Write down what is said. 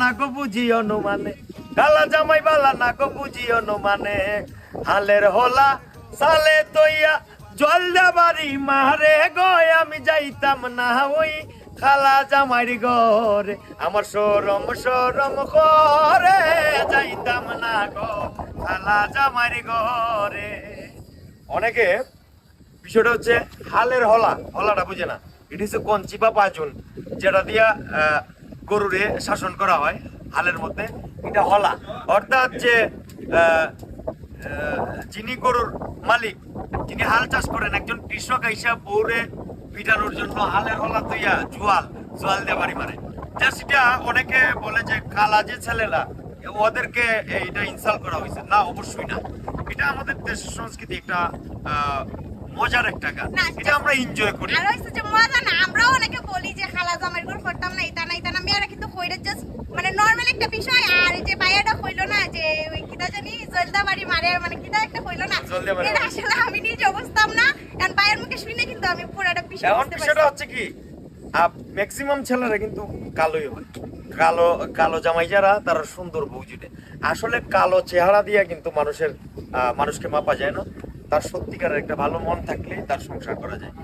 না গো বুঝি অনুমানে, খালা জামাই বালা না গো বুঝি অনুমানে, হালের হলা সালে তৈয়া জলদা বাড়ি মারে গো, আমি যাইতাম না ওই খালা জামাইর ঘরে, আমার সরম সরম করে যাইতাম না গো খালা জামাইর ঘরে। অনেকে বিষয়টা হচ্ছে হালের হলাটা বুঝে না। এটি হচ্ছে কঞ্চি বা পাঁচুন, যেটা দিয়া গরুরে শাসন করা হয় হালের মধ্যে, এটা হলা। অর্থাৎ যে যিনি গরুর মালিক, যিনি হাল চাষ করেন, একজন কৃষক হিসাব বউরে পিটানোর জন্য হালের হলা তৈয়া জোয়াল দিয়ে বাড়ি মারে। যা সেটা অনেকে বলে যে কালা যে ছেলেরা ওদেরকে এটা ইনসাল্ট করা হয়েছে, না অবশ্যই না। এটা আমাদের দেশের সংস্কৃতি, একটা মজার একটা গান, এটা আমরা এনজয় করি। আর হইছে যে মজা না, আমরাও অনেকে বলি যে খালা জামাইর ঘর করতাম না, এটা না মেয়েরা কিন্তু কইরে জাস্ট মানে নরমাল একটা বিষয়। আর এই যে বাইয়াটা কইলো না যে ওই কিটা জানি জলদা বাড়ি মারে, মানে কিটা একটা কইলো না, এটা আসলে আমি নিজে বুঝতাম না, কারণ বাইয়ের মুখে শুনে কিন্তু আমি পুরোটা বিষয় এখন বুঝতে বিষয়টা পারছি। হচ্ছে কি, ম্যাক্সিমাম ছেলেরা কিন্তু কালোই হয়। কালো জামাই যারা, তারা সুন্দর বউ জুটে। আসলে কালো চেহারা দিয়া কিন্তু মানুষকে মাপা যায় না। তার সত্যিকারের একটা ভালো মন থাকলে তার সংসার করা যায়।